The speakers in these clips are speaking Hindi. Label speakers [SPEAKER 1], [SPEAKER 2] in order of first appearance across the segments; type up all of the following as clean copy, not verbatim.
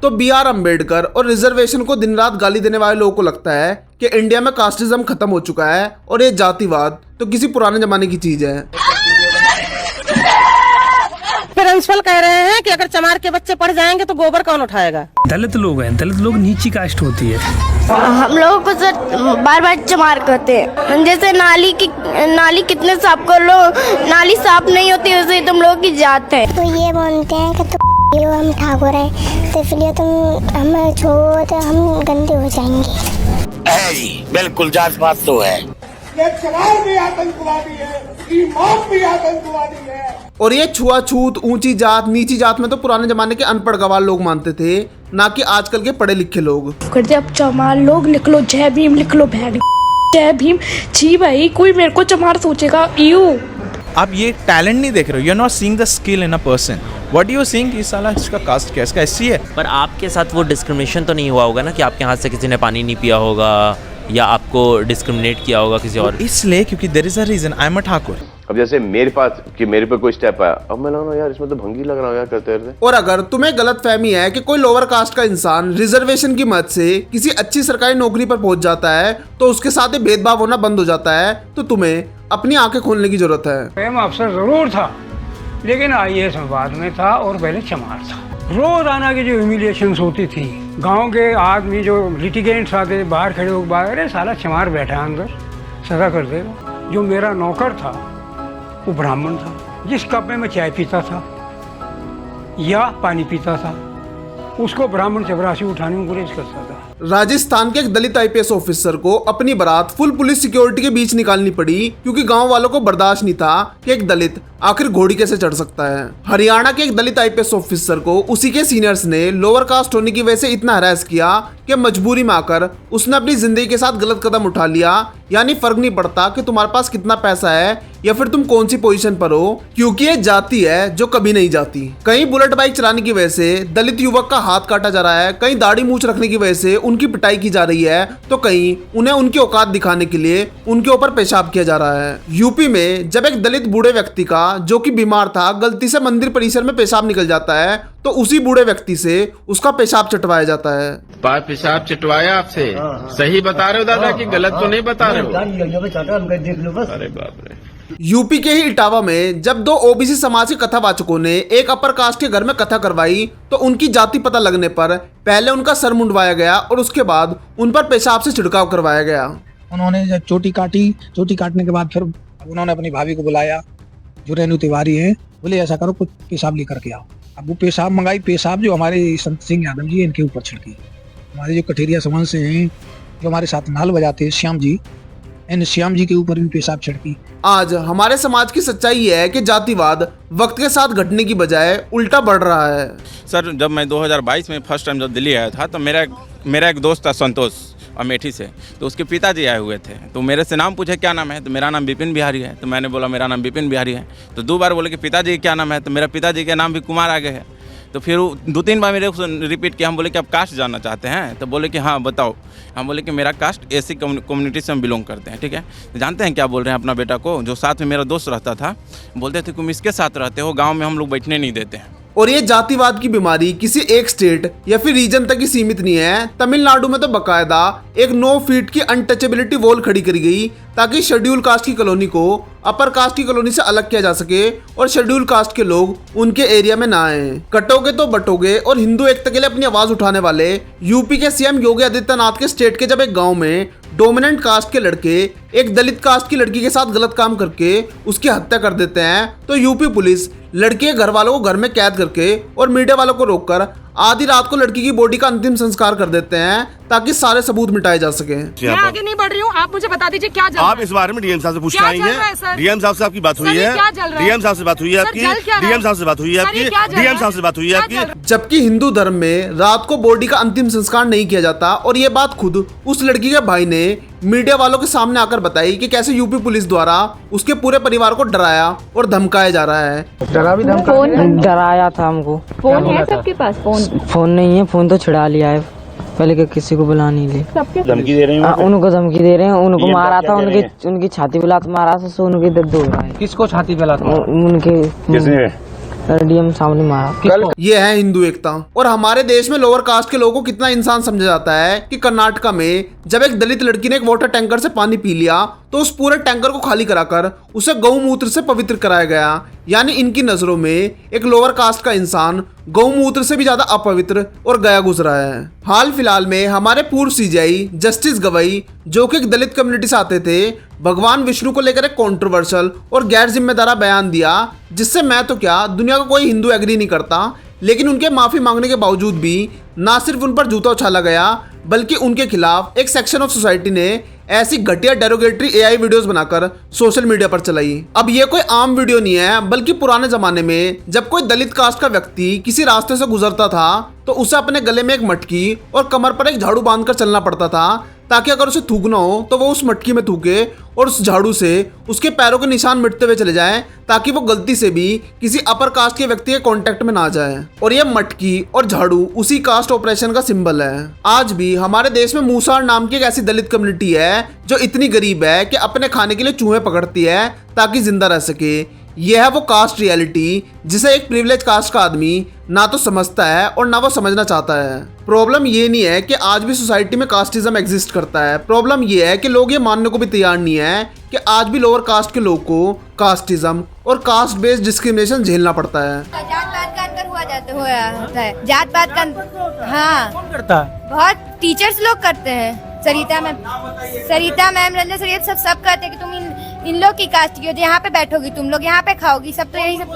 [SPEAKER 1] तो B.R. अम्बेडकर और रिजर्वेशन को दिन रात गाली देने वाले लोगों को लगता है कि इंडिया में कास्टिज्म खत्म हो चुका है और ये जातिवाद तो किसी पुराने जमाने की चीज है।
[SPEAKER 2] प्रिंसिपल कह रहे हैं कि अगर चमार के बच्चे पढ़ जाएंगे तो गोबर कौन उठाएगा।
[SPEAKER 3] दलित लोग हैं, दलित लोग नीची कास्ट होती है।
[SPEAKER 4] हम लोगों को सर बार बार चमार कहते हैं। जैसे नाली कितने साफ कर लो, नाली साफ नहीं होती वैसे तुम लोगों की जात है।
[SPEAKER 5] तो ये बोलते हैं कि हम ठाकुर हैं तो इसलिए तुम हमें छोड़ो तो हम गंदे हो जाएंगे।
[SPEAKER 6] बिल्कुल जात पात तो है।
[SPEAKER 7] ये चमार भी आतंकवादी है, इमाम भी आतंकवादी है।
[SPEAKER 1] और ये छुआछूत, ऊंची जात, नीची जात में तो पुराने जमाने के अनपढ़ गवार लोग मानते थे, ना कि आजकल के पढ़े लिखे लोग।
[SPEAKER 8] अब चमार लोग लिख लो, जय भीम लिख लो, बहन जय भीम। जी भाई, कोई मेरे को चमार सोचेगा।
[SPEAKER 9] आप ये टैलेंट नहीं देख रहे हो, you are not seeing the skill in a person. What you seeing कि साला इसका कास्ट क्या है, इसका एससी है।
[SPEAKER 10] पर आपके साथ वो डिस्क्रिमिनेशन तो नहीं हुआ होगा ना कि आपके हाथ से किसी ने पानी नहीं पिया होगा या आपको डिस्क्रिमिनेट किया होगा किसी और।
[SPEAKER 9] इसलिए क्योंकि there is a reason, I am a Thakur.
[SPEAKER 11] अब जैसे मेरे पास कि मेरे पे कोई स्टेप आया, अब मैं लग रहा हूँ यार इसमें तो भंगी लग रहा हूँ यार करते रहते।
[SPEAKER 1] और अगर तुम्हें गलत फहमी है कि कोई लोअर कास्ट का इंसान रिजर्वेशन की मदद से किसी अच्छी सरकारी नौकरी पर पहुंच जाता है तो उसके साथ ही भेदभाव होना बंद हो जाता है, तो तुम्हें अपनी आंखें खोलने की जरूरत है।
[SPEAKER 7] प्रेम अफसर जरूर था, लेकिन IAS में बाद में था और पहले चमार था। रोजाना की जो ह्यूमिलिएशंस होती थी, गांव के आदमी जो लिटिगेंट्स आते बाहर खड़े हो, बाहर अरे साला चमार बैठा है अंदर, सजा कर देगा। जो मेरा नौकर था वो ब्राह्मण था, जिस कप में मैं चाय पीता था या पानी पीता था उसको ब्राह्मण चपरासी उठाने में गुरेज करता था।
[SPEAKER 1] राजस्थान के एक दलित IPS ऑफिसर को अपनी बारात फुल पुलिस सिक्योरिटी के बीच निकालनी पड़ी क्योंकि गांव वालों को बर्दाश्त नहीं था कि एक दलित आखिर घोड़ी कैसे चढ़ सकता है। हरियाणा के एक दलित IPS ऑफिसर को उसी के सीनियर्स ने लोअर कास्ट होने की वजह से इतना हरास किया कि मजबूरी में आकर उसने अपनी जिंदगी के साथ गलत कदम उठा लिया। यानी फर्क नहीं पड़ता कि तुम्हारे पास कितना पैसा है या फिर तुम कौन सी पोजीशन पर हो, क्योंकि ये जाति है जो कभी नहीं जाती। कहीं बुलेट बाइक चलाने की वजह से दलित युवक का हाथ काटा जा रहा है, कहीं दाढ़ी मूंछ रखने की वजह से उनकी पिटाई की जा रही है, तो कहीं उन्हें उनकी औकात दिखाने के लिए उनके ऊपर पेशाब किया जा रहा है। यूपी में जब एक दलित बूढ़े व्यक्ति का जो कि बीमार था गलती से मंदिर परिसर में पेशाब निकल जाता है तो उसी बूढ़े व्यक्ति से उसका पेशाब चटवाया जाता है।
[SPEAKER 6] पेशाब चटवाया आपसे? सही बता रहे हो दादा कि गलत तो नहीं बता रहे हो? अरे बाप रे।
[SPEAKER 1] यूपी के ही इटावा में जब दो OBC समाज के कथावाचकों ने एक अपर कास्ट के घर में कथा करवाई तो उनकी जाति पता लगने पर पहले उनका सर मुंडवाया गया और उसके बाद उन पर पेशाब से छिड़काव करवाया गया।
[SPEAKER 12] उन्होंने जब चोटी काटी, चोटी काटने के बाद फिर उन्होंने अपनी भाभी को बुलाया जो रेणु तिवारी है, बोले ऐसा करो कुछ पेशाब लेकर के आओ। अब वो पेशाब मंगाई, पेशाब जो हमारे संत सिंह यादव जी इनके ऊपर छिड़की। हमारे जो कठेरिया समाज से हैं जो हमारे साथ नाल बजाते हैं श्याम जी, इन श्याम जी के ऊपर भी पेशाब छिड़की। आज हमारे समाज की सच्चाई ये है कि जातिवाद वक्त के साथ घटने की बजाय उल्टा बढ़ रहा है।
[SPEAKER 9] सर जब मैं 2022 में फर्स्ट टाइम जब दिल्ली आया था तो मेरा एक दोस्त था संतोष अमेठी से, तो उसके पिताजी आए हुए थे, तो मेरे से नाम पूछे क्या नाम है, तो मेरा नाम विपिन बिहारी है। तो मैंने बोला मेरा नाम विपिन बिहारी है। तो 2 बार बोले कि पिताजी क्या नाम है, तो मेरा पिताजी के नाम भी कुमार आगे है। तो फिर 2-3 बार मेरे रिपीट किया। हम बोले कि आप कास्ट जानना चाहते हैं, तो बोले कि हाँ बताओ। हम बोले कि मेरा कास्ट SC कम्युनिटी से हम बिलोंग करते हैं, ठीक है। तो जानते हैं क्या बोल रहे हैं अपना बेटा को, जो साथ में मेरा दोस्त रहता था, बोलते थे तुम इसके साथ रहते हो, गाँव में हम लोग बैठने नहीं देते हैं।
[SPEAKER 1] और ये जातिवाद की बीमारी किसी एक स्टेट या फिर रीजन तक ही सीमित नहीं है। तमिलनाडु में तो बकायदा एक 9 फीट की अनटचेबिलिटी वॉल खड़ी करी गई ताकि शेड्यूल कास्ट की कॉलोनी को अपर कास्ट की कॉलोनी से अलग किया जा सके और शेड्यूल कास्ट के लोग उनके एरिया में ना आए। कटोगे तो बटोगे और हिंदू एकता के लिए अपनी आवाज उठाने वाले यूपी के CM योगी आदित्यनाथ के स्टेट के जब एक गाँव में डोमिनेंट कास्ट के लड़के एक दलित कास्ट की लड़की के साथ गलत काम करके उसकी हत्या कर देते हैं तो यूपी पुलिस लड़के के घर वालों को घर में कैद करके और मीडिया वालों को रोककर आधी रात को लड़की की बॉडी का अंतिम संस्कार कर देते हैं ताकि सारे सबूत मिटाए जा सके।
[SPEAKER 2] मैं आगे नहीं बढ़ रही हूँ, आप मुझे बता दीजिए क्या चल रहा है?
[SPEAKER 11] आप इस बारे में DM साहब से पूछना आई हैं? DM साहब से आपकी बात हुई है? DM साहब से बात हुई है आपकी? DM साहब से बात हुई है आपकी? DM साहब से बात हुई है आपकी?
[SPEAKER 1] जबकि हिंदू धर्म में रात को बॉडी का अंतिम संस्कार नहीं किया जाता और ये बात खुद उस लड़की के भाई ने मीडिया वालों के सामने आकर बताई कि कैसे यूपी पुलिस द्वारा उसके पूरे परिवार को डराया और धमकाया जा रहा है।
[SPEAKER 13] डराया था हमको।
[SPEAKER 8] फोन है सबके पास?
[SPEAKER 13] फोन नहीं है, फोन तो छुड़ा लिया है, पहले के किसी को बुला नहीं ले।
[SPEAKER 11] धमकी दे रहे हैं?
[SPEAKER 13] उनको धमकी दे रहे हैं, उनको मारा था, उनकी छाती पे लात मारा था, सो उनकी दर्द हो रहा है।
[SPEAKER 12] किसको छाती पे लात?
[SPEAKER 13] उनके डीएम सामने मारा।
[SPEAKER 1] ये है हिंदू एकता। और हमारे देश में लोअर कास्ट के लोगों को कितना इंसान समझा जाता है कि कर्नाटका में जब एक दलित लड़की ने एक वाटर टैंकर से पानी पी लिया तो उस पूरे टैंकर को खाली कराकर उसे गौमूत्र से पवित्र कराया गया। यानी इनकी नजरों में एक लोअर कास्ट का इंसान गौमूत्र से भी ज्यादा अपवित्र और गया गुजरा है। हाल फिलहाल में हमारे पूर्व सीजीआई जस्टिस गवई, जो कि एक दलित कम्युनिटी से आते थे, भगवान विष्णु को लेकर एक कंट्रोवर्शियल और गैर जिम्मेदार बयान दिया, जिससे मैं तो क्या दुनिया का कोई हिंदू एग्री नहीं करता। लेकिन उनके माफी मांगने के बावजूद भी ना सिर्फ उन पर जूता उछाला गया, बल्कि उनके खिलाफ एक सेक्शन ऑफ सोसाइटी ने ऐसी घटिया डेरोगेटरी एआई वीडियोस बनाकर सोशल मीडिया पर चलाई। अब ये कोई आम वीडियो नहीं है, बल्कि पुराने जमाने में जब कोई दलित कास्ट का व्यक्ति किसी रास्ते से गुजरता था तो उसे अपने गले में एक मटकी और कमर पर एक झाड़ू बांधकर चलना पड़ता था, ताकि अगर उसे थूकना हो तो वो उस मटकी में थूके और उस झाड़ू से उसके पैरों के निशान मिटते हुए चले जाएं, ताकि वो गलती से भी किसी अपर कास्ट के व्यक्ति के कांटेक्ट में ना जाए। और ये मटकी और झाड़ू उसी कास्ट ऑपरेशन का सिंबल है। आज भी हमारे देश में मूसार नाम की एक ऐसी दलित कम्युनिटी है जो इतनी गरीब है कि अपने खाने के लिए चूहे पकड़ती है ताकि जिंदा रह सके। यह है वो कास्ट रियलिटी जिसे एक प्रिविलेज कास्ट का आदमी ना तो समझता है और ना वो समझना चाहता है। प्रॉब्लम ये नहीं है कि आज भी सोसाइटी में कास्टिज्म एग्जिस्ट करता है, प्रॉब्लम ये है कि लोग ये मानने को भी तैयार नहीं है कि आज भी लोअर कास्ट के लोग को कास्टिज्म और कास्ट बेस्ड डिस्क्रिमिनेशन झेलना पड़ता है।
[SPEAKER 4] जात पात का अंतर होता है। जात पात का हाँ
[SPEAKER 3] कौन करता है?
[SPEAKER 4] बहुत टीचर्स लोग करते हैं। सरिता मैम रंजना सर सब कहते हैं कि तुम इन लोग की कास्ट की हो, यहाँ पे बैठोगी, तुम लोग यहाँ पे खाओगी, सब तो यही सब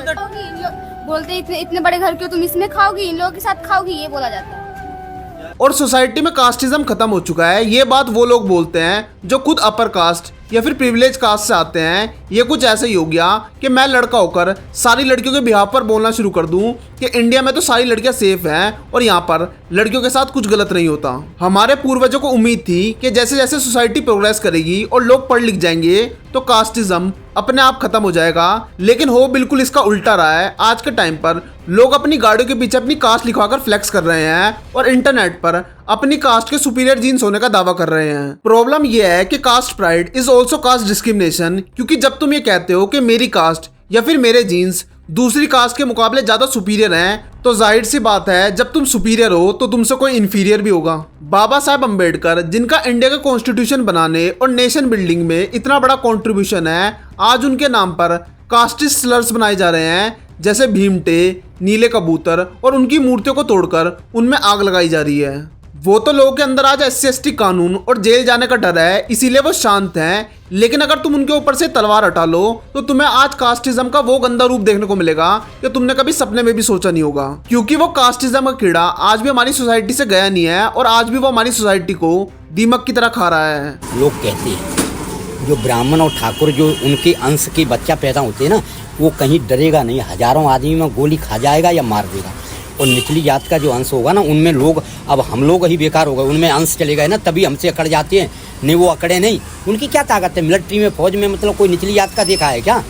[SPEAKER 4] बोलते इतने बड़े घर के तुम इसमें खाओगी, इन लोगों के साथ खाओगी, ये बोला जाता है।
[SPEAKER 1] और सोसाइटी में कास्टिज्म खत्म हो चुका है, ये बात वो लोग बोलते हैं जो खुद अपर कास्ट या फिर प्रिविलेज कास्ट से आते हैं। ये कुछ ऐसे ही हो गया कि मैं लड़का होकर सारी लड़कियों के बिहाफ पर बोलना शुरू कर दूं कि इंडिया में तो सारी लड़कियां सेफ हैं और यहाँ पर लड़कियों के साथ कुछ गलत नहीं होता। हमारे पूर्वजों को उम्मीद थी कि जैसे जैसे सोसाइटी प्रोग्रेस करेगी और लोग पढ़ लिख जाएंगे तो कास्टिज्म अपने आप खत्म हो जाएगा, लेकिन हो बिल्कुल इसका उल्टा रहा है। आज के टाइम पर लोग अपनी गाड़ियों के पीछे अपनी कास्ट लिखवाकर फ्लेक्स कर रहे हैं और इंटरनेट पर अपनी कास्ट के सुपीरियर जीन्स होने का दावा कर रहे हैं। प्रॉब्लम यह है कि caste pride is also caste discrimination, क्योंकि जब तुम ये कहते हो कि मेरी कास्ट या फिर मेरे जीन्स दूसरी कास्ट के मुकाबले ज्यादा सुपीरियर हैं, तो जाहिर सी बात है जब तुम सुपीरियर हो तो तुमसे कोई इन्फीरियर भी होगा। बाबा साहब अम्बेडकर, जिनका इंडिया का कॉन्स्टिट्यूशन बनाने और नेशन बिल्डिंग में इतना बड़ा कंट्रीब्यूशन है, आज उनके नाम पर कास्टिस्ट स्लर्स बनाए जा रहे हैं, जैसे भीमटे, नीले कबूतर, और उनकी मूर्तियों को तोड़कर उनमें आग लगाई जा रही है। वो तो लोगों के अंदर आज SC/ST कानून और जेल जाने का डर है, इसीलिए वो शांत हैं। लेकिन अगर तुम उनके ऊपर से तलवार हटा लो तो तुम्हें आज कास्टिज्म का वो गंदा रूप देखने को मिलेगा कि तुमने कभी सपने में भी सोचा नहीं होगा। क्योंकि वो कास्टिज्म का कीड़ा आज भी हमारी सोसाइटी से गया नहीं है और आज भी वो हमारी सोसाइटी को दीमक की तरह खा रहा है।
[SPEAKER 14] लोग कहते हैं जो ब्राह्मण और ठाकुर जो उनके अंश के बच्चा पैदा होते हैं ना, वो कहीं डरेगा नहीं, हजारों आदमी में गोली खा जाएगा या मार देगा। और निचली जात का जो अंश होगा ना, उनमें लोग, अब हम लोग ही बेकार हो गए, उनमें अंश चले गए ना, तभी हमसे अकड़ जाते हैं। नहीं वो अकड़े नहीं, उनकी क्या ताकत है? मिलिट्री में, फौज में मतलब कोई निचली जात का देखा है क्या?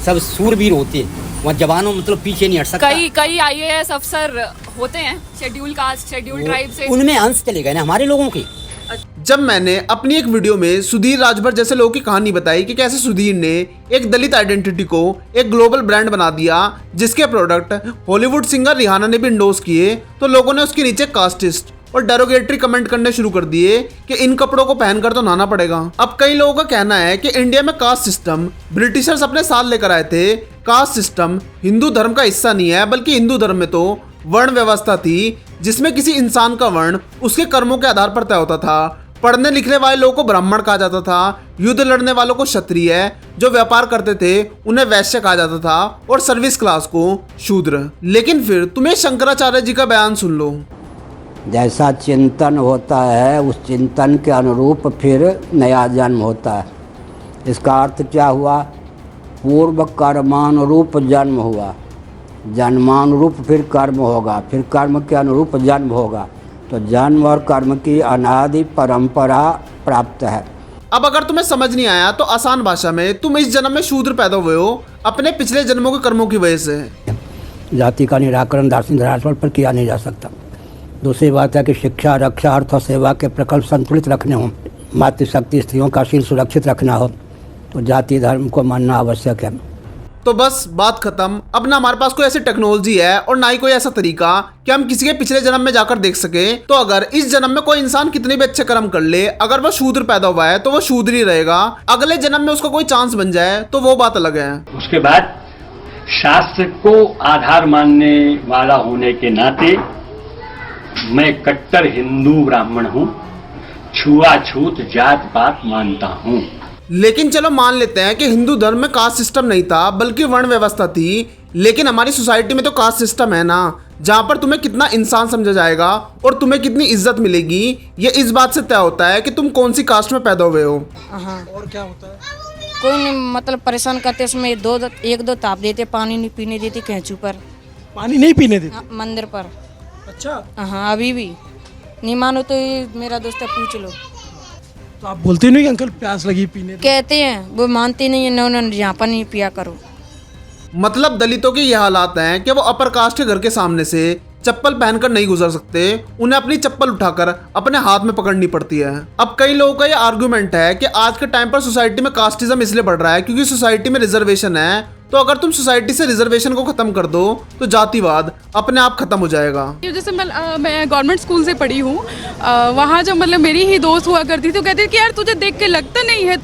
[SPEAKER 14] सब सूरवीर होते हैं, वहाँ जवानों मतलब पीछे नहीं हट सकता।
[SPEAKER 15] कई IAS अफसर होते हैं शेड्यूल कास्ट, शेड्यूल ट्राइब से,
[SPEAKER 14] उनमें अंश चले गए ना हमारे लोगों के।
[SPEAKER 1] जब मैंने अपनी एक वीडियो में सुधीर राजभर जैसे लोगों की कहानी बताई कि कैसे सुधीर ने एक दलित आइडेंटिटी को एक ग्लोबल ब्रांड बना दिया, जिसके प्रोडक्ट हॉलीवुड सिंगर रिहाना ने भी इंडोर्स किए, तो लोगों ने उसके नीचे कास्टिस्ट और डेरोगेटरी कमेंट करने शुरू कर दिए कि इन कपड़ों को पहनकर तो नहाना पड़ेगा। अब कई लोगों का कहना है कि इंडिया में कास्ट सिस्टम ब्रिटिशर्स अपने साथ लेकर आए थे। कास्ट सिस्टम हिंदू धर्म का हिस्सा नहीं है, बल्कि हिंदू धर्म में तो वर्ण व्यवस्था थी, जिसमें किसी इंसान का वर्ण उसके कर्मों के आधार पर तय होता था। पढ़ने लिखने वाले लोगों को ब्राह्मण कहा जाता था, युद्ध लड़ने वालों को क्षत्रिय, जो व्यापार करते थे उन्हें वैश्य कहा जाता था, और सर्विस क्लास को शूद्र। लेकिन फिर तुम्हें शंकराचार्य जी का बयान सुन लो।
[SPEAKER 14] जैसा चिंतन होता है उस चिंतन के अनुरूप फिर नया जन्म होता है। इसका अर्थ क्या हुआ? पूर्व कर्मानुरूप जन्म हुआ, जन्मानुरूप फिर कर्म होगा, फिर कर्म के अनुरूप जन्म होगा, तो जन्म और कर्म की अनादि परंपरा प्राप्त है।
[SPEAKER 1] अब अगर तुम्हें समझ नहीं आया तो आसान भाषा में, तुम इस जन्म में शूद्र पैदा हुए हो अपने पिछले जन्मों के कर्मों की वजह से।
[SPEAKER 14] जाति का निराकरण दार्शनिक धरातल पर किया नहीं जा सकता। दूसरी बात है कि शिक्षा, रक्षा, अर्थ और सेवा के प्रकल्प संतुलित रखने हों, मातृशक्ति स्त्रियों का शील सुरक्षित रखना हो, तो जाति धर्म को मानना आवश्यक है।
[SPEAKER 1] तो बस बात खत्म। अब ना हमारे पास कोई ऐसी टेक्नोलॉजी है और ना ही कोई ऐसा तरीका कि हम किसी के पिछले जन्म में जाकर देख सके। तो अगर इस जन्म में कोई इंसान कितने भी अच्छे कर्म कर ले, अगर वो शूद्र पैदा हुआ है तो वो शूद्र ही रहेगा। अगले जन्म में उसका कोई चांस बन जाए तो वो बात अलग है।
[SPEAKER 16] उसके बाद शास्त्र को आधार मानने वाला होने के नाते मैं कट्टर हिंदू ब्राह्मण हूँ, छुआछूत जात पात मानता हूँ।
[SPEAKER 1] लेकिन चलो मान लेते हैं कि हिंदू धर्म में कास्ट सिस्टम नहीं था बल्कि वर्ण व्यवस्था थी। लेकिन हमारी सोसाइटी में तो कास्ट सिस्टम है ना, जहाँ पर तुम्हें कितना इंसान समझा जाएगा और तुम्हें कितनी इज्जत मिलेगी ये इस बात से तय होता है कि तुम कौन सी कास्ट में पैदा हुए हो।
[SPEAKER 2] और क्या होता है? कोई नहीं मतलब परेशान करते, उसमें एक दो ताप देते, पानी नहीं पीने देते कैंचू पर।
[SPEAKER 12] पानी नहीं पीने देते?
[SPEAKER 2] मंदिर पर।
[SPEAKER 12] अच्छा।
[SPEAKER 2] हाँ अभी भी नहीं मानो तो ये मेरा दोस्त है, पूछ लो।
[SPEAKER 12] तो आप बोलते नहीं कि अंकल प्यास लगी पीने दो?
[SPEAKER 2] कहते हैं, वो मानते नहीं है, न यहाँ पर नहीं पिया करो।
[SPEAKER 1] मतलब दलितों के ये हालात हैं कि वो अपर कास्ट के घर के सामने से चप्पल पहनकर नहीं गुजर सकते, उन्हें अपनी चप्पल उठाकर अपने हाथ में पकड़नी पड़ती है। अब कई लोगों का ये आर्गुमेंट है कि आज के टाइम पर सोसाइटी में कास्टिज्म इसलिए बढ़ रहा है क्योंकि सोसाइटी में रिजर्वेशन है। तो अगर तुम सोसाइटी से रिजर्वेशन को खत्म कर दो तो जातिवाद अपने आप खत्म हो जाएगा।
[SPEAKER 15] जैसे मैं गवर्नमेंट स्कूल से पढ़ी हूँ, वहाँ जब मतलब मेरी ही दोस्त हुआ करती थी तो कहती थी कि यार तुझे देख के लगता नहीं है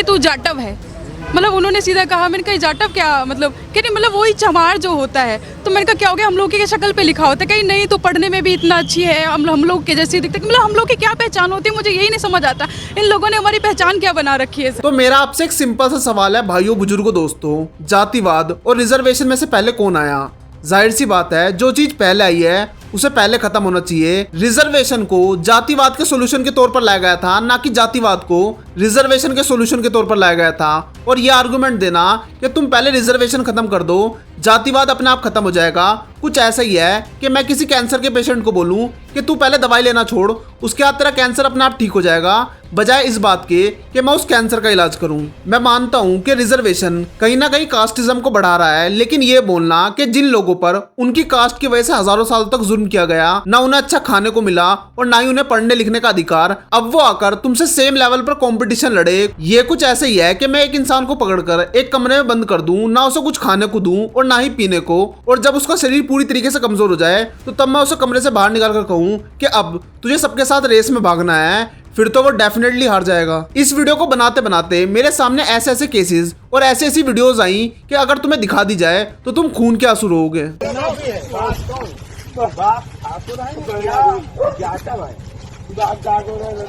[SPEAKER 15] तू जाटव है। मतलब उन्होंने सीधा कहा, मैंने कहा जाटव क्या मतलब, कह रही मतलब वही चमार जो होता है। तो मैंने कहा क्या हो गया, हम लोग की शक्ल पे लिखा होता है। कहीं नहीं, तो पढ़ने में भी इतना अच्छी है, हम लोग के जैसी दिखते। मतलब हम लोग की क्या पहचान होती है, मुझे यही नहीं समझ आता इन लोगों ने हमारी पहचान क्या बना रखी है।
[SPEAKER 1] तो मेरा आपसे एक सिंपल सा सवाल है भाइयों बुजुर्गों दोस्तों, जातिवाद और रिजर्वेशन में से पहले कौन आया? जाहिर सी बात है जो चीज पहले आई है उसे पहले खत्म होना चाहिए। रिजर्वेशन को जातिवाद के सॉल्यूशन के तौर पर लाया गया था, ना कि जातिवाद को रिजर्वेशन के सॉल्यूशन के तौर पर लाया गया था। और ये आर्गुमेंट देना कि तुम पहले रिजर्वेशन खत्म कर दो, जातिवाद अपने आप खत्म हो जाएगा, कुछ ऐसा ही है कि मैं किसी कैंसर के पेशेंट को बोलूं कि तू पहले दवाई लेना छोड़, उसके बाद तेरा कैंसर अपने आप ठीक हो जाएगा, बजाय इस बात के कि मैं उस कैंसर का इलाज करूं। मैं मानता हूं कि रिजर्वेशन कहीं ना कहीं कास्टिज्म को बढ़ा रहा है, लेकिन ये बोलना कि जिन लोगों पर उनकी कास्ट की वजह से हजारों साल तक जुल्म किया गया, ना उन्हें अच्छा खाने को मिला और ना ही उन्हें पढ़ने लिखने का अधिकार, अब वो आकर तुमसे सेम लेवल पर कंपटीशन लड़े, ये कुछ ऐसे ही है कि मैं एक इंसान को पकड़कर एक कमरे में बंद कर दूं, ना उसे कुछ खाने को दूं और ना ही पीने को, और जब उसका शरीर पूरी तरीके से कमजोर हो जाए तो तब मैं उसे कमरे से बाहर निकाल कर कहूं कि अब तुझे सबके साथ रेस में भागना है, फिर तो वो डेफिनेटली हार जाएगा। इस वीडियो को बनाते बनाते मेरे सामने ऐसे ऐसे केसेस और ऐसी ऐसी वीडियोस आई कि अगर तुम्हें दिखा दी जाए तो तुम खून के आंसू रोओगे।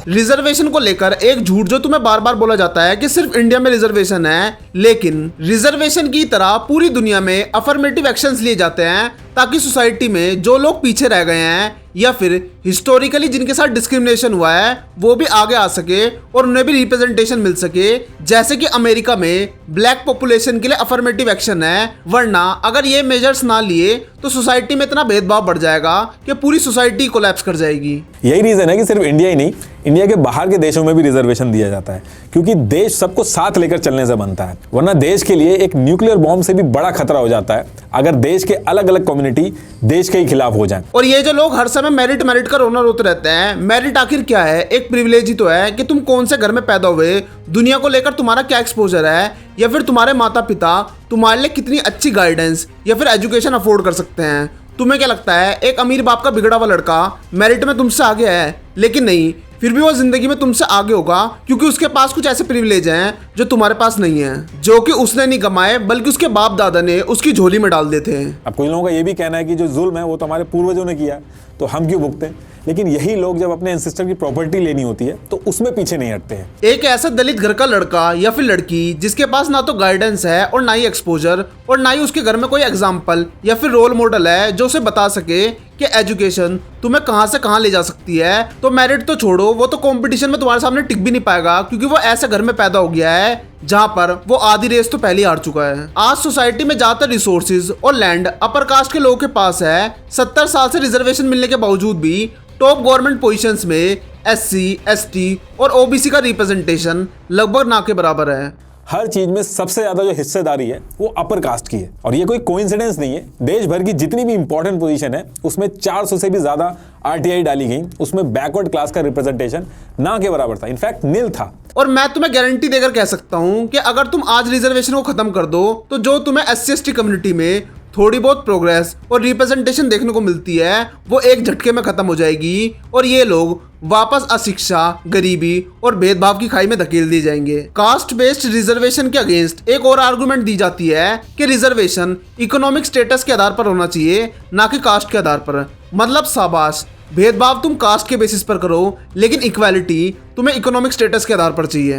[SPEAKER 1] रिजर्वेशन को लेकर एक झूठ जो तुम्हें बार बार बोला जाता है कि सिर्फ इंडिया में रिजर्वेशन है, लेकिन रिजर्वेशन की तरह पूरी दुनिया में अफर्मेटिव एक्शंस लिए जाते हैं ताकि सोसाइटी में जो लोग पीछे रह गए हैं या फिर हिस्टोरिकली जिनके साथ डिस्क्रिमिनेशन हुआ है वो भी आगे आ सके और उन्हें भी रिप्रेजेंटेशन मिल सके। जैसे कि अमेरिका में ब्लैक पॉपुलेशन के लिए अफर्मेटिव एक्शन है, वरना अगर ये मेजर्स ना लिए तो सोसाइटी में इतना भेदभाव बढ़ जाएगा कि पूरी सोसाइटी कोलैप्स कर जाएगी।
[SPEAKER 17] यही रीजन है कि सिर्फ इंडिया ही नहीं, इंडिया के बाहर के देशों में भी रिजर्वेशन दिया जाता है, क्योंकि देश सबको साथ लेकर चलने से बनता है। वरना देश के लिए एक न्यूक्लियर बॉम्ब से भी बड़ा खतरा हो जाता है अगर देश के अलग अलग कम्युनिटी देश के ही खिलाफ हो जाए।
[SPEAKER 1] और ये जो लोग हर समय मेरिट मेरिट का रोना रोते रहते हैं, मेरिट आखिर क्या है? एक प्रिविलेज ही तो है कि तुम कौन से घर में पैदा हुए, दुनिया को लेकर तुम्हारा क्या एक्सपोजर है, या फिर तुम्हारे माता पिता तुम्हारे लिए कितनी अच्छी गाइडेंस या फिर एजुकेशन अफोर्ड कर सकते हैं। तुम्हें क्या लगता है एक अमीर बाप का बिगड़ा हुआ लड़का मेरिट में तुमसे आगे है? लेकिन नहीं, फिर भी वो जिंदगी में तुमसे आगे होगा क्योंकि उसके पास कुछ ऐसे प्रिविलेज हैं जो तुम्हारे पास नहीं है, जो कि उसने नहीं कमाए बल्कि उसके बाप दादा ने उसकी झोली में डाल दिए थे।
[SPEAKER 17] अब कुछ लोगों का ये भी कहना है कि जो जुल्म है वो तो हमारे पूर्वजों ने किया तो हम क्यों भुगते, लेकिन यही लोग जब अपने एंसेस्टर की प्रॉपर्टी लेनी होती है तो उसमें पीछे नहीं हटते हैं।
[SPEAKER 1] एक ऐसा दलित घर का लड़का या फिर लड़की जिसके पास ना तो गाइडेंस है और ना ही एक्सपोजर और ना ही उसके घर में कोई एग्जाम्पल या फिर रोल मॉडल है जो उसे बता सके कि एजुकेशन तुम्हें कहां से कहां ले जा सकती है, तो मेरिट तो छोड़ो, वो तो कंपटीशन में तुम्हारे सामने टिक भी नहीं पाएगा क्योंकि वो ऐसे घर में पैदा हो गया है जहां पर वो आधी रेस तो पहले हार चुका है। आज सोसाइटी में ज्यादातर रिसोर्सेज और लैंड अपर कास्ट के लोगों के पास है। 70 साल से रिजर्वेशन मिलने के बावजूद भी टॉप गवर्नमेंट पोजीशंस में SC, ST और OBC का रिप्रेजेंटेशन लगभग ना के बराबर है।
[SPEAKER 17] हर चीज में सबसे ज्यादा जो हिस्सेदारी है वो अपर कास्ट की है, और ये कोई कोइंसिडेंस नहीं है। देश भर की जितनी भी इंपॉर्टेंट पोजीशन है उसमें 400 से भी ज्यादा RTI डाली गई, उसमें बैकवर्ड क्लास का रिप्रेजेंटेशन ना के बराबर था, इनफैक्ट नील था।
[SPEAKER 1] और मैं तुम्हें गारंटी देकर कह सकता हूँ कि अगर तुम आज रिजर्वेशन को खत्म कर दो तो जो तुम्हें SC/ST कम्युनिटी में थोड़ी बहुत प्रोग्रेस और रिप्रेजेंटेशन देखने को मिलती है वो एक झटके में खत्म हो जाएगी और ये लोग वापस अशिक्षा, गरीबी और भेदभाव की खाई में धकेल दिए जाएंगे। कास्ट बेस्ड रिजर्वेशन के अगेंस्ट एक और आर्गुमेंट दी जाती है कि रिजर्वेशन इकोनॉमिक स्टेटस के आधार पर होना चाहिए, ना कि कास्ट के आधार पर। मतलब शाबाश, भेदभाव तुम कास्ट के बेसिस पर करो लेकिन इक्वालिटी तुम्हें इकोनॉमिक स्टेटस के आधार पर चाहिए।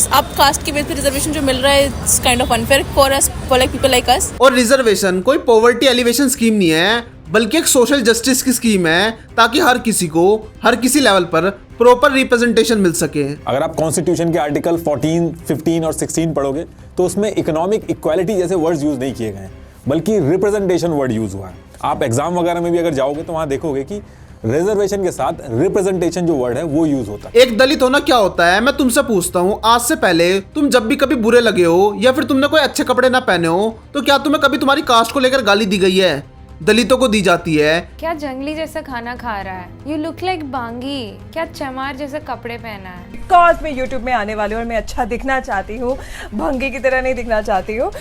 [SPEAKER 18] अब कास्ट के बेस पे रिजर्वेशन जो मिल रहा है it's kind of unfair for us, for like people like us.
[SPEAKER 1] और रिजर्वेशन कोई पॉवर्टी एलिवेशन स्कीम नहीं है बल्कि एक सोशल जस्टिस की स्कीम है ताकि हर किसी को हर किसी लेवल पर प्रॉपर रिप्रेजेंटेशन मिल सके।
[SPEAKER 17] अगर आप कॉन्स्टिट्यूशन के आर्टिकल 14, 15 और 16 पढ़ोगे तो उसमें इकोनॉमिक इक्वालिटी जैसे वर्ड्स यूज नहीं किए गए हैं बल्कि रिप्रेजेंटेशन वर्ड यूज हुआ है। आप एग्जाम वगैरह में भी अगर जाओगे तो वहां देखोगे कि रिजर्वेशन के साथ रिप्रेजेंटेशन जो वर्ड है वो यूज होता है।
[SPEAKER 1] एक दलित होना क्या होता है मैं तुमसे पूछता हूँ, आज से पहले तुम जब भी कभी बुरे लगे हो या फिर तुमने कोई अच्छे कपड़े ना पहने हो तो क्या तुम्हें कभी तुम्हारी कास्ट को लेकर गाली दी गई है? दलितों को दी जाती है।
[SPEAKER 19] क्या जंगली जैसा खाना खा रहा है, यू लुक लाइक बांगी, क्या चमार जैसे कपड़े पहना है।
[SPEAKER 20] बिकॉज मैं यूट्यूब में आने वाली हूँ और मैं अच्छा दिखना चाहती हूँ, भंगी की तरह नहीं दिखना चाहती हूँ।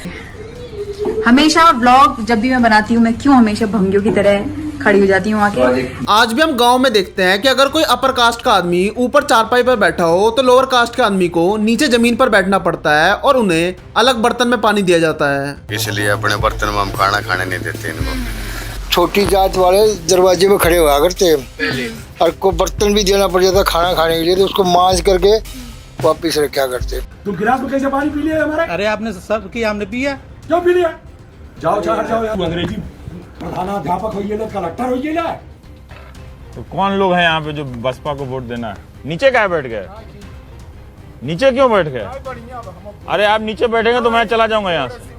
[SPEAKER 21] हमेशा व्लॉग जब भी मैं बनाती हूँ मैं क्यों हमेशा भंगियों की तरह खड़ी हो जाती हूँ आके।
[SPEAKER 1] आज भी हम गांव में देखते हैं कि अगर कोई अपर कास्ट का आदमी ऊपर चारपाई पर बैठा हो तो लोअर कास्ट के आदमी को नीचे जमीन पर बैठना पड़ता है और उन्हें अलग बर्तन में पानी दिया जाता है।
[SPEAKER 22] इसलिए अपने बर्तन में हम खाना खाने नहीं देते इनको।
[SPEAKER 23] छोटी जात वाले दरवाजे में खड़े हुआ करते और को बर्तन भी देना पड़ जाता खाना खाने के लिए तो उसको मांज करके वापिस रखा करते।
[SPEAKER 24] तुम गिलास में कैसे पानी पी लिया हमारा?
[SPEAKER 25] अरे आपने सब किया, हमने पिया।
[SPEAKER 24] क्यों पी लिया? जाओ बाहर जाओ यार। अंग्रेजी प्रधानाध्यापक होइए ना, कलेक्टर होइए ना।
[SPEAKER 9] तो कौन लोग हैं यहाँ पे जो बसपा को वोट देना है? नीचे क्या बैठ गए? नीचे क्यों बैठ गए? अरे आप नीचे बैठेंगे तो मैं चला जाऊंगा यहाँ से।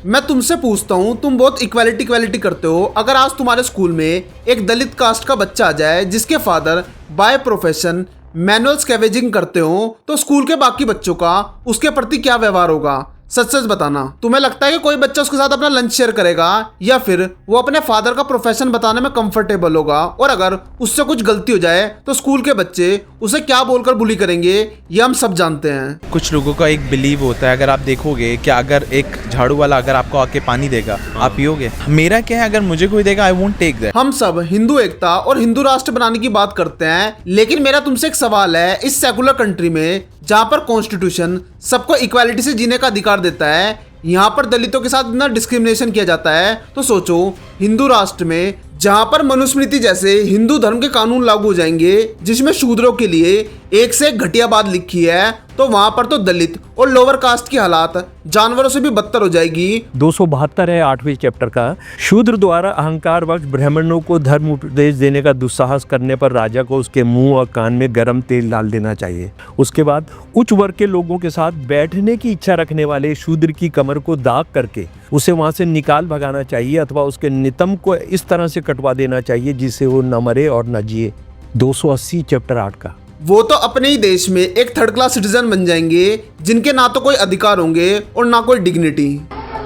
[SPEAKER 1] मैं तुमसे पूछता हूँ, तुम बहुत इक्वालिटी करते हो। अगर आज तुम्हारे स्कूल में एक दलित कास्ट का बच्चा आ जाए जिसके father by profession manual scavenging करते हो तो स्कूल के बाकी बच्चों का उसके प्रति क्या व्यवहार होगा? सच सच बताना। तुम्हें लगता है कि कोई बच्चा उसके साथ अपना लंच शेयर करेगा या फिर वो अपने फादर का प्रोफेशन बताने में कंफर्टेबल होगा? और अगर उससे कुछ गलती हो जाए तो स्कूल के बच्चे उसे क्या बोलकर बुली करेंगे ये हम सब जानते हैं।
[SPEAKER 26] कुछ लोगों का एक बिलीव होता है, अगर आप देखोगे कि अगर एक झाड़ू वाला अगर आपको आके पानी देगा आप पियोगे। मेरा क्या है, अगर मुझे कोई देगा आई वोंट टेक दैट।
[SPEAKER 1] हम सब हिंदू एकता और हिंदू राष्ट्र बनाने की बात करते हैं लेकिन मेरा तुमसे एक सवाल है, इस सेकुलर कंट्री में जहाँ पर कॉन्स्टिट्यूशन सबको इक्वालिटी से जीने का अधिकार देता है, यहाँ पर दलितों के साथ इतना डिस्क्रिमिनेशन किया जाता है तो सोचो हिंदू राष्ट्र में जहाँ पर मनुस्मृति जैसे हिंदू धर्म के कानून लागू हो जाएंगे जिसमें शूद्रों के लिए एक से एक घटिया बात लिखी है तो वहाँ पर तो दलित और लोअर कास्ट की हालात जानवरों से भी बदतर हो जाएगी।
[SPEAKER 27] 272 है 8वें चैप्टर का। शूद्र द्वारा अहंकार वश ब्राह्मणों को धर्म उपदेश देने का दुस्साहस करने पर राजा को उसके मुंह और कान में गर्म तेल डाल देना चाहिए। उसके बाद उच्च वर्ग के लोगों के साथ बैठने की इच्छा रखने वाले शूद्र की कमर को दाग करके उसे वहां से निकाल भगाना चाहिए अथवा उसके नितंब को इस तरह से कटवा देना चाहिए जिससे वो न मरे और न जिए। 280 चैप्टर 8 का।
[SPEAKER 1] वो तो अपने ही देश में एक थर्ड क्लास सिटीजन बन जाएंगे जिनके ना तो कोई अधिकार होंगे और ना कोई डिग्निटी।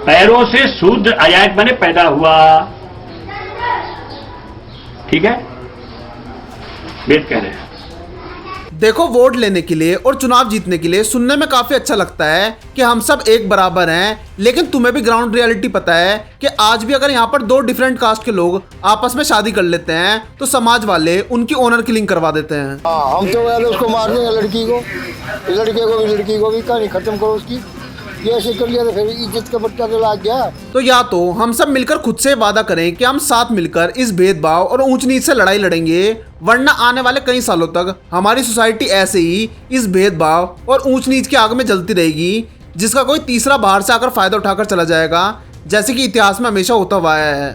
[SPEAKER 16] पैरों से शूद्र अजायत बने पैदा हुआ, ठीक है, वेद कह रहे हैं।
[SPEAKER 1] देखो वोट लेने के लिए और चुनाव जीतने के लिए सुनने में काफी अच्छा लगता है कि हम सब एक बराबर हैं, लेकिन तुम्हें भी ग्राउंड रियलिटी पता है कि आज भी अगर यहाँ पर दो डिफरेंट कास्ट के लोग आपस में शादी कर लेते हैं तो समाज वाले उनकी ऑनर किलिंग करवा देते हैं।
[SPEAKER 23] हम तो पहले उसको मार देंगे, लड़की को, लड़के को भी कहानी खत्म करो उसकी। ये ऐसे कर लिया तो फिर इज्जत का बच्चा तो लाग गया।
[SPEAKER 1] तो या तो हम सब मिलकर खुद से वादा करें कि हम साथ मिलकर इस भेदभाव और ऊंच नीच से लड़ाई लड़ेंगे, वरना आने वाले कई सालों तक हमारी सोसाइटी ऐसे ही इस भेदभाव और ऊंच नीच की आग में जलती रहेगी जिसका कोई तीसरा बाहर से आकर फायदा उठाकर चला जाएगा, जैसे कि इतिहास में हमेशा होता हुआ है।